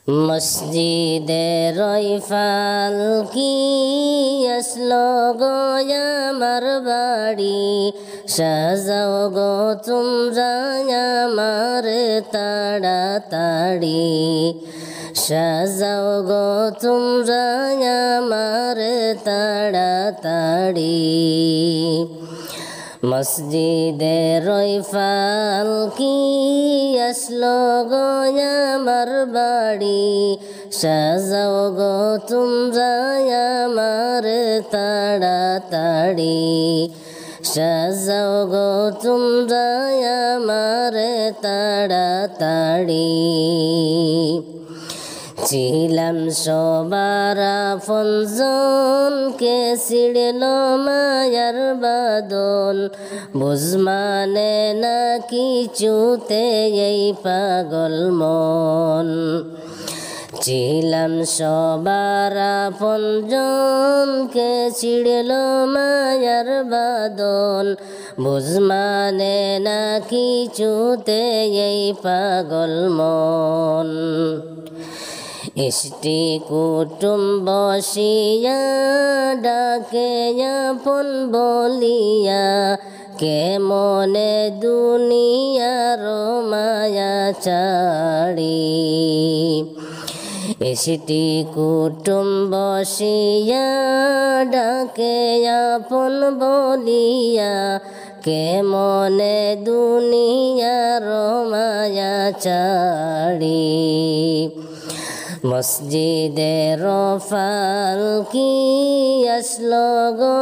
মসজিদের ফালকি আসলো গো আমার বাড়ি, সাজাও গো তোমরা আমার তাড়াতাড়ি, সাজাও গো তোমরা আমার তাড়াতাড়ি। মসজিদের ফালকি আসলো গো আমার বাড়ি, সাজাও গো তোমরা আমার তাড়াতাড়ি, সাজাও গো তোমরা আমার তাড়াতাড়ি। ছিলাম সবার আপনজন, কে ছিড়ল মায়ার বাদন, বুঝমানে না কিছুতে এই পাগল মন। ছিলাম সবার আপনজন, কে ছিড়ল মায়ার বাদন, বুঝমানে না কিছুতে এই পাগল মন। ইষ্টি কুটুম বসিয়া ডাকে আপন বলিয়া, কে মনে দুনিয়ার মায়া ছাড়ি। ইষ্টি কুটুম বসিয়া ডাকে আপন বলিয়া, কে মনে দুনিয়ার মায়া ছাড়ি। মসজিদের ফালকি আসলো গো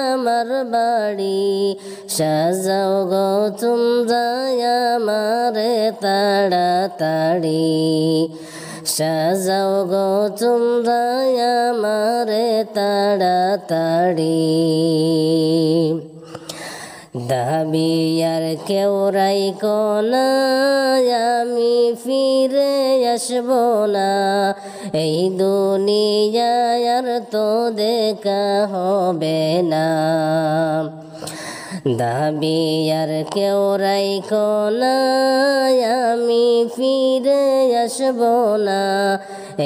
আমার বাড়ি, সাজাও গো তোমরা আমার তাড়াতাড়ি, সাজাও গো তোমরা আমার তাড়াতাড়ি। দাবি আর কেউ রাইখো না, আমি ফিরে আসবো না, এই দুনিয়ায় আর তো দেখা হবে না। দাবি আর কেউ রাইখো না, আমি ফিরে আসবো না,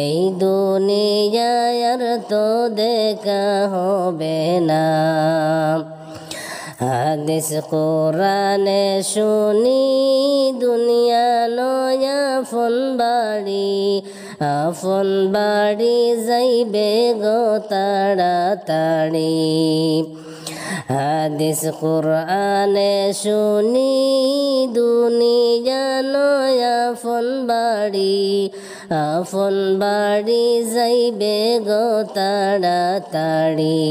এই দুনিয়ায় আর তো দেখা হবে না। হাদিস কোরআনে শুনি দুনিয়া নয় আপন বাড়ি, আপন বাড়ি যাইবে গো তাড়াতাড়ি। হাদিস কোরআনে শুনি দুনিয়া নয় আপন বাড়ি, আপন বাড়ি যাইবে গো তাড়াতাড়ি।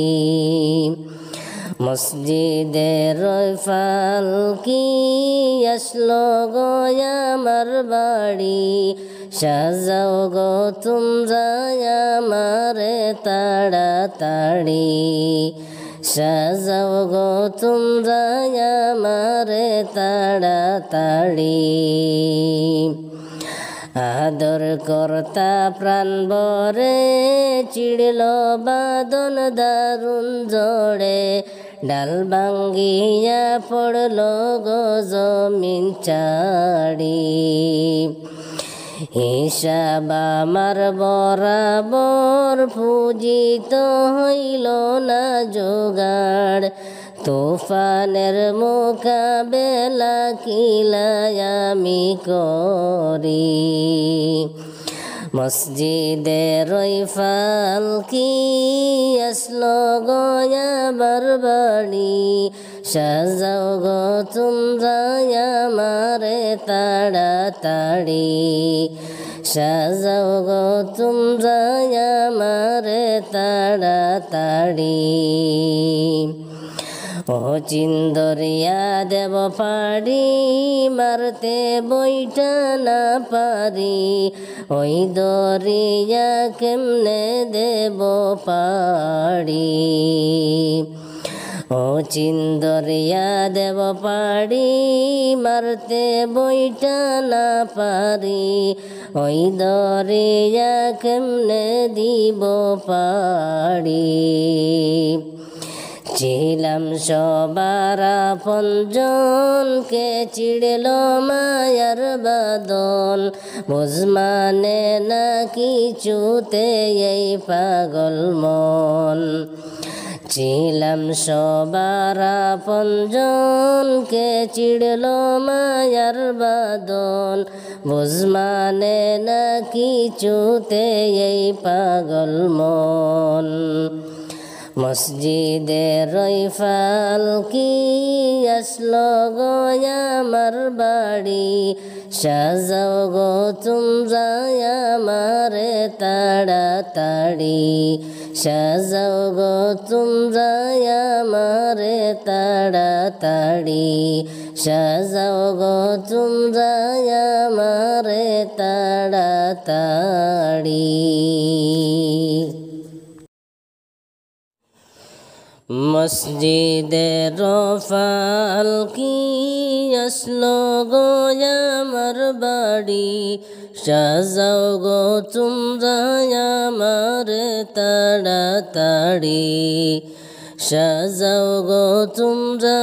মসজিদের ফালকি আসলো গো আমার বাড়ি, সাজাও গো তোমরা আমার তাড়াতাড়ি, সাজাও গো তোমরা আমার তাড়াতাড়ি। আদর কর্তা প্রাণ বরে চিড়ল বাদন দারুণ জড়ে, ডাল ভাঙ্গিয়া পড়ল গো জমিন ছাড়ি। হিসাব আমার বরাবর পূজিত হইল না জোগাড়, তুফানের মোকাবেলা কিলাই আমি করি। মসজিদের ফালকি আসলো গো আমার বাড়ি, সাজাও গো তোমরা আমার তাড়াতাড়ি, সাজাও গো তোমরা আমার তাড়াতাড়ি। ও চিন্দরিয়া দেব পাড়ি, মারতে বইটা না পারি, ওই দরিয়া কেমনে দেব পাড়ি। ও চিন্দরিয়া দেব পাড়ি, মারতে বইটা না পারি, ওই দরিয়া কেমনে দিব পাড়ি। ছিলাম সবার আপনজন, কে চিড়ল মায়ার বাদন। বুঝ মানে না কিছুতে এই পাগল মন। ছিলাম সবার আপনজন, কে চিড়ল মায়ার বাদন। বুঝ মানে না কিছুতে এই পাগল মন। মসজিদে রইফাল কি আসলো গো আমার বাড়ি, সাজাও গো তোমরা আমারে তাড়াতাড়ি। সাজাও গো তোমরা আমারে তাড়াতাড়ি। সাজাও গো তোমরা আমারে তাড়াতাড়ি। মসজিদে রফাল কি আসলো গো আমার বাড়ি, সাজাও গো তোমরা আমারে তাড়াতাড়ি। সাজাও গো তোমরা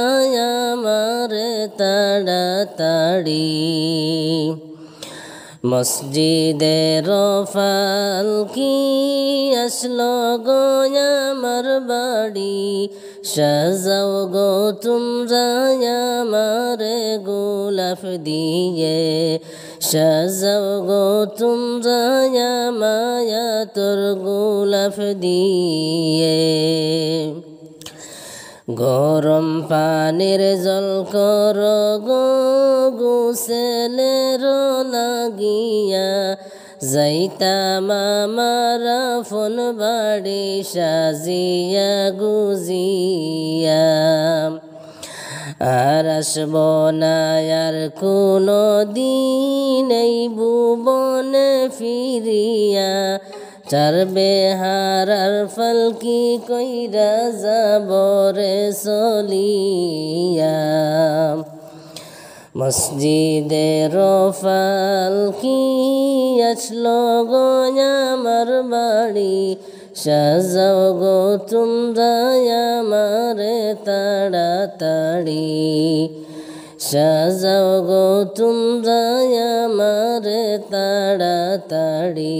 আমারে তাড়াতাড়ি। মসজিদে রফাল কি আসলো গো আমার বাড়ি, সাজাও গো তোমরা আমারে গোলাপ দিয়ে। সাজাও গো তোমরা আমায়া তোর গোলাপ দিয়ে। গরম পানির জল কর গো গোসলের লাগিয়া, যাইতাম আমার ফোন বাড়ি সাজিয়া গুজিয়া। আর আসব না আর কোনো দিন এই ভুবনে ফিরিয়া, চার বেহারার ফলকি কইরা যাব রে চলিয়া। মসজিদে রফাল কি আসলো গো আমার বাড়ি, সাজাও গো তোমরা আমারে তাড়াতাড়ি। সাজাও গো তোমরা আমারে তাড়াতাড়ি।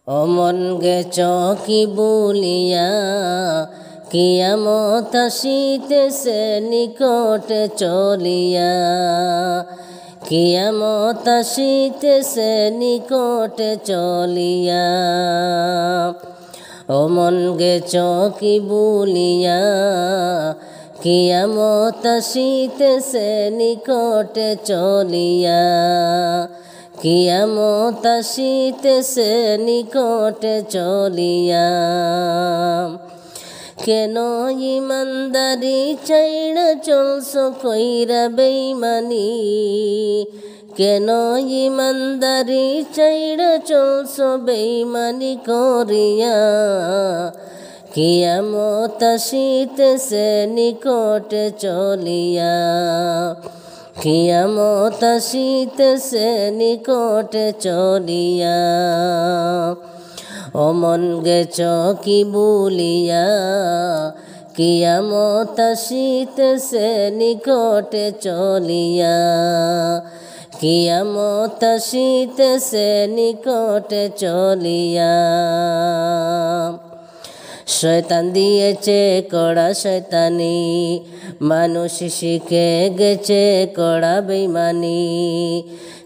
অমন গেছ কি বলিয়া, কিয়ামত আসিতেছে নিকটে চলিয়া। কিয়ামত আসিতেছে নিকটে চলিয়া। অমন গেছ কি বলিয়া, কিয়ামত আসিতেছে নিকটে চলিয়া। কিয়ামত আসিতেছে নিকটে চলিয়া। কেন ইমানদারি চাইড়া চলছো কইরা বেইমানি, কেন ইমানদারি চাইড়া চলছো বেইমানি করিয়া। কিয়ামত আসিতেছে নিকটে চলিয়া। কিয়ামত আসিতেছে নিকটে চলিয়া। অমন গেছ কি বলিয়া, কিয়ামত আসিতেছে নিকটে চলিয়া। কিয়ামত আসিতেছে নিকটে চলিয়া। শয়তান দিয়েছে কড়া শয়তানি, মানুষ শিখে গেছে কড়া বেইমানি।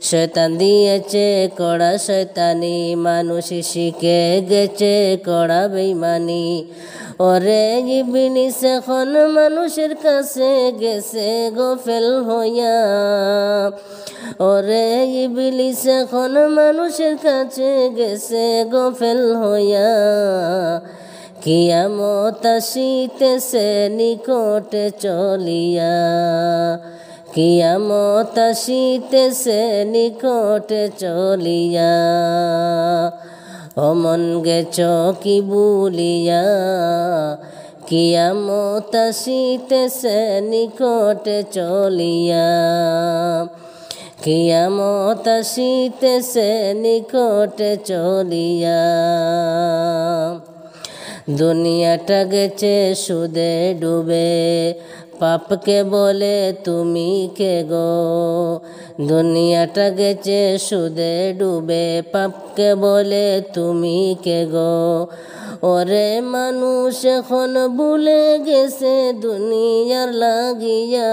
শয়তান দিয়েছে কড়া শয়তানি, মানুষ শিখে গেছে কড়া বেইমানি। ওরে ইবলিস এখন মানুষের কাছে গেছে গোফেল হইয়া। ওরে ইবলিস এখন মানুষের কাছে গেছে গোফেল হইয়া। কিয়ামত আসিতেছে নিকটে চলিয়া। কিয়ামত আসিতেছে নিকটে চলিয়া। অমন গেছ কি বলিয়া, কিয়ামত আসিতেছে নিকটে চলিয়া। কিয়ামত আসিতেছে নিকটে চলিয়া। দুনিয়াটা গেছে সুদে ডুবে, পাপকে বলে তুমি কে গো। দুনিয়াটা গেছে সুদে ডুবে, পাপকে বলে তুমি কে গো। ওরে মানুষ এখন ভুলে গেছে দুনিয়ার লাগিয়া,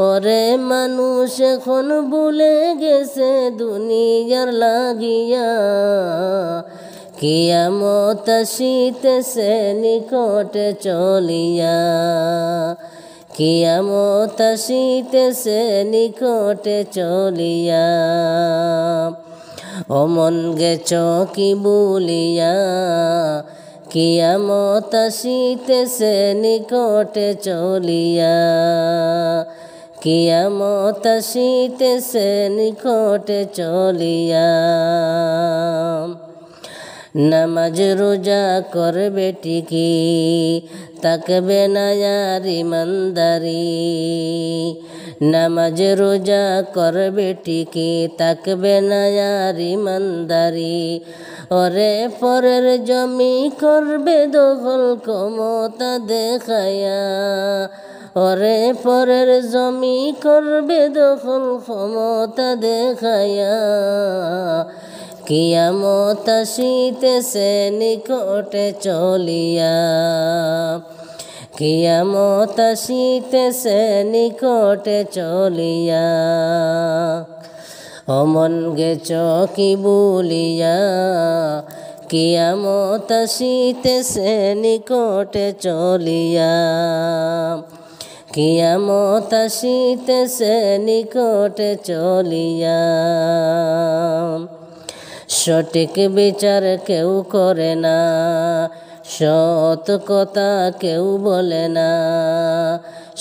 ওরে মানুষ এখন ভুলে গেছে দুনিয়ার লাগিয়া। কিয়ামত আসিতেছে নিকটে চলিয়া, কিয়ামত আসিতেছে নিকটে চলিয়া। ও মন গেছ কি বলিয়া, কিয়ামত আসিতেছে নিকটে চলিয়া, কিয়ামত আসিতেছে নিকটে চলিয়া। নামাজ রোজা করবে টিকি, তাকবে না আর ইমানদারি। নামাজ রোজা করবে টিকি, তাকবে না আর ইমানদারি। ওরে পরের জমি করবে দখল ক্ষমতা দেখায়া, ওরে পরের জমি করবে দখল ক্ষমতা দেখায়া। কিয়ামত আসিতেছে নিকটে চলিয়া, কিয়ামত আসিতেছে নিকটে চলিয়া। ও মন গেছ কি বলিয়া, কিয়ামত আসিতেছে নিকটে চলিয়া, কিয়ামত আসিতেছে নিকটে চলিয়া। সঠিক বিচার কেউ করে না, সৎ কথা কেউ বলে না।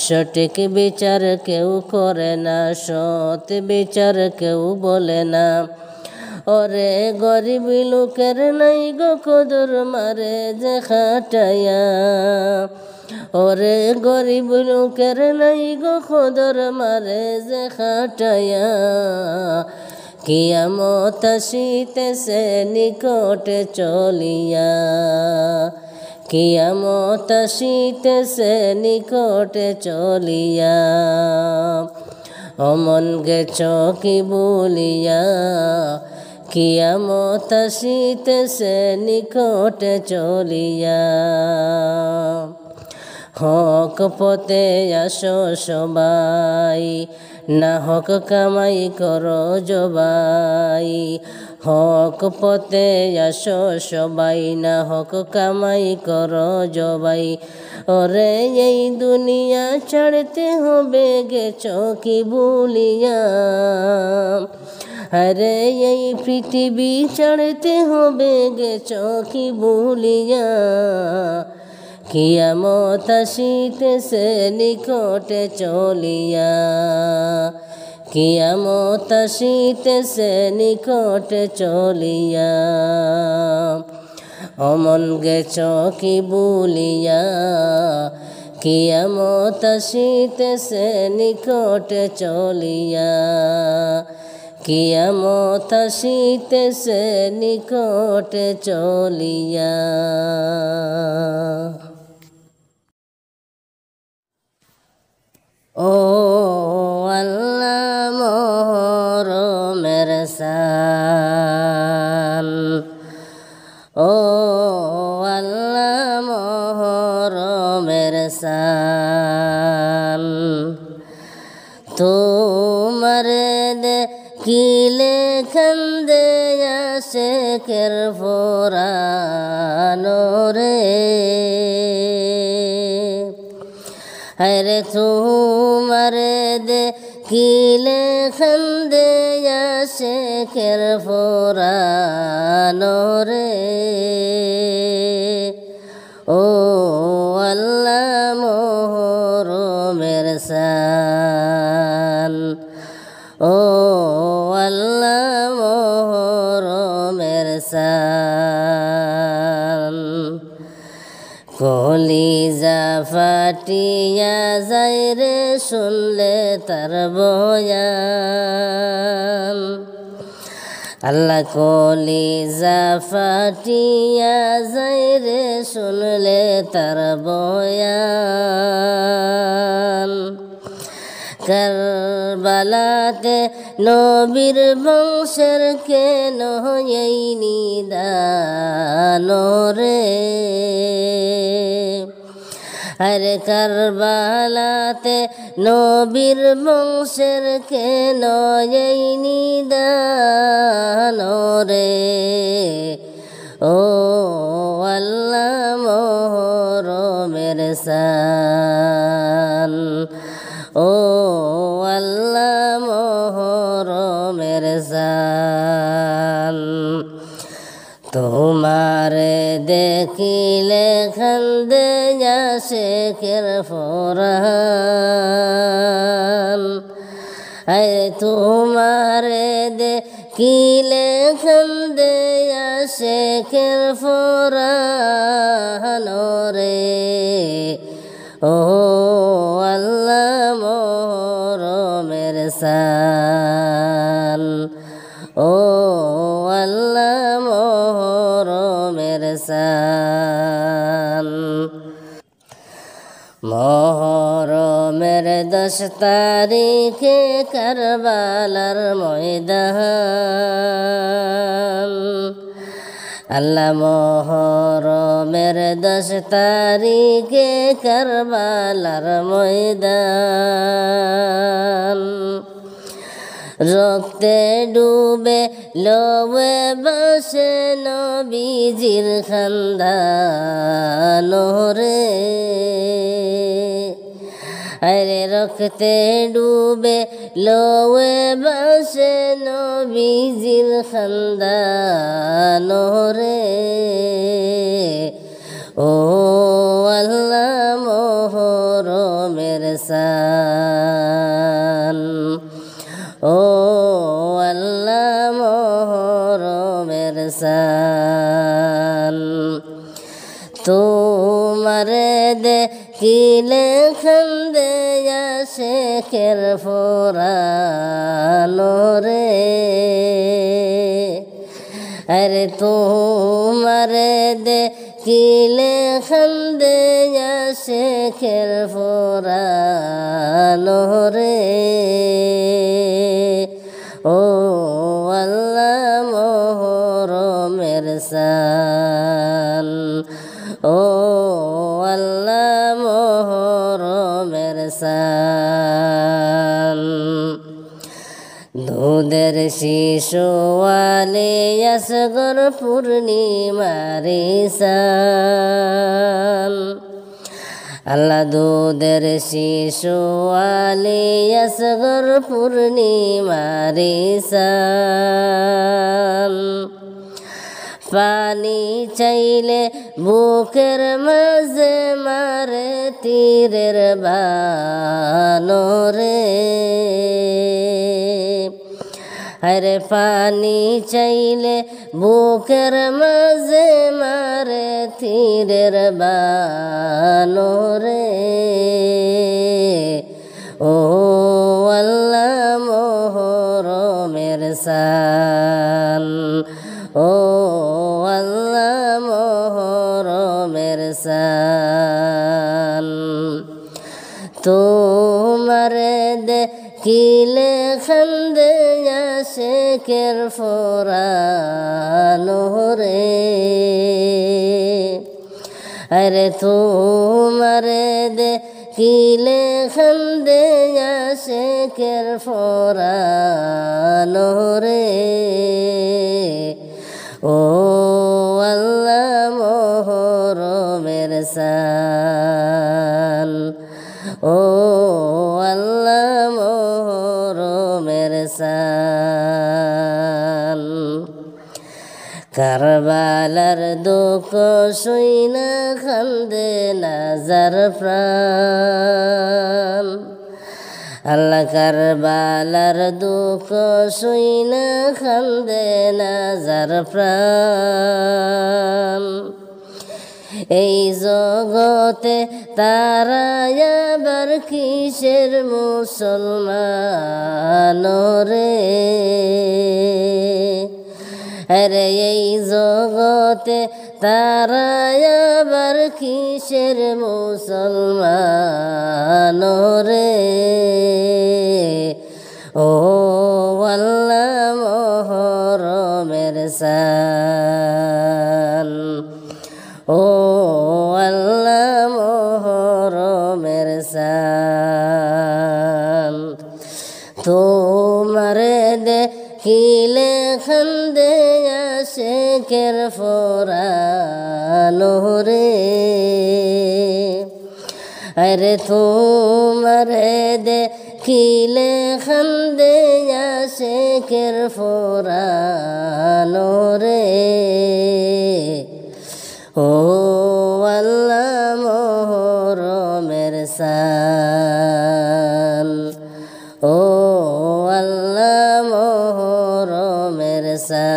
সঠিক বিচার কেউ করে না, সৎ বিচার কেউ বলে না। ওরে গরিব লোকের নাই গো কদর মারে যে খাটাইয়া, ওরে গরিব লোকের নাই গো কদর মারে যে খাটাইয়া। কিয়ামত আসিতেছে নিকটে চলিয়া, কিয়ামত আসিতেছে নিকটে চলিয়া। ও মন গেছ কি বলিয়া, কিয়ামত আসিতেছে নিকটে চলিয়া। হক পথে আসো সবাই, না হক কামাই করো জবাই। হক পথে আসো সবাই, না হক কামাই করো জবাই। ওরে এই দুনিয়া ছাড়তে হবে গেছ কি ভুলিয়া, আরে এই পৃথিবী ছাড়তে হবে গেছ কি ভুলিয়া। কিয়ামত আসিতেছে নিকটে চলিয়া, কিয়ামত আসিতেছে নিকটে চলিয়া। ও মন গেছ কি বলিয়া, কিয়ামত আসিতেছে নিকটে চলিয়া, কিয়ামত আসিতেছে নিকটে চলিয়া। ও আল্লাহ মোহরমের সাল, ও আল্লাহ মোহরমের সাল। তোমার দেখিলে কান্দে আশিকের পরাণ রে, আরে তোমার দেখিলে কান্দে আশিকের পরাণ রে। ও আল্লাহ মোহরমের সাল, ও আল্লাহ মোহরমের সাল। কলিজা ফাটিয়া যায় রে শুনলে তার বয়ান, আল্লাহ কলিজা ফাটিয়া যায় রে শুনলে তার বয়ান। কারবালাতে নবীর বংশের কেন এই নিদান রে, আরে কারবালাতে নবীর বংশের কেন এই নিদান রে। ও আল্লাহ মোহরমের শান, ও আল্লাহ মোহরমের শান। তোমারে দেখিলে খান্দে আশিকের ফরান, আরে তোমারে দেখিলে খান্দে আশিকের ফরান রে। ও আল্লাহ মোহরমের শান, ও আল্লাহ মোহরমের শান। মোহরমের 10 তারিখে কারবালার ময়দান, আল্লাহ মোহরমের 10 তারিখে কারবালার ময়দান। রক্তে ডুবে লোয়ে বসে নবীজির খানদান রে, আরে রক্তে ডুবে লোয়ে বসে নবীজির খানদান রে। ও আল্লাহ মোহরমের শান, ও আল্লাহ মোহরমের শান। তোমারে দেখিলে খান্দে আশিকের ফরান রে, আরে তোমারে দেখিলে খান্দে আশিকের ফরান রে। ও আল্লাহ মোহরমের শান, ও আল্লাহ মোহরমের শান। দুধের শিশু আলে আসগর পূর্ণিমার শান, আল্লাহ দুধের শিশু আলে আসগর পূর্ণিমার শান। পানি চাইলে বুকের মাঝে মারে তীরের বান রে, আরে পানি চাইলে বুকের মাঝে মারে তীরের বান রে। ও আল্লাহ মোহরমের শান, ও আল্লাহ মোহরমের শান। তোমারে দেখিলে খান্দে আশিকের ফরান রে, আরে তোমারে দেখিলে খান্দে আশিকের ফরান রে। ও আল্লাহ মোহরমের শান, ও আল্লাহ মোহরমের শান। কারবালার দুঃখ শুইনা খান্দে নাজার প্রাণ, আল্লাহ কারবালার দুঃখ শুইনা খান্দে নাজার প্রাণ। এই জগতে তারা আবার কিসের মুসলমান রে, আরে এই জগতে তারা আবার কিসের মুসলমান রে ও আল্লাহ মহরমের শান ও আল্লাহ মহরমের শান তোমার দেখিলে খান্দে আশিকের ফরান রে আরে তোমার দেখিলে খান্দে আশিকের ফরান রে ও আল্লাহ মহরমের শান ও আল্লাহ মহরমের শান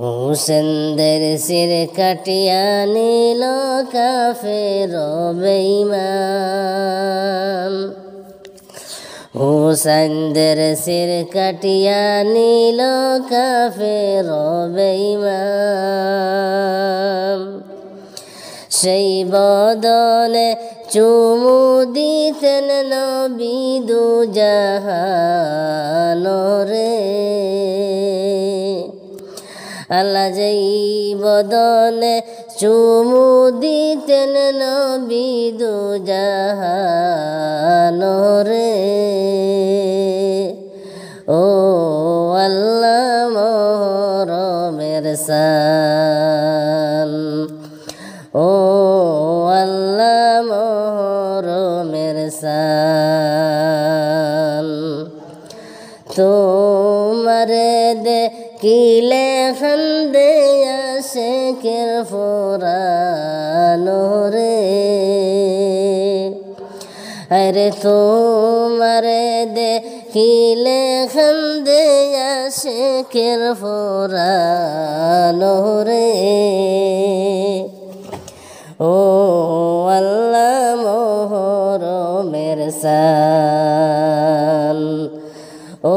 হুসেনদের শির কাটিয়া নিল কাফের বেঈমান হুসেনদের শির কাটিয়া নিল কাফের বেঈমান সেই বদনে চুমু দিতেন নবী দুজাহান রে আল্লাহ যেই বদনে চুমু দিতেন নবী দুজাহান রে ও আল্লাহ মহরমের শান ও আল্লাহ মহরমের শান তোমারে দেখিলে খান্দে আশিকের ফরান রে আরে তোমারে দেখিলে খান্দে আশিকের ফরান রে ও আল্লাহ মহরমের শান ও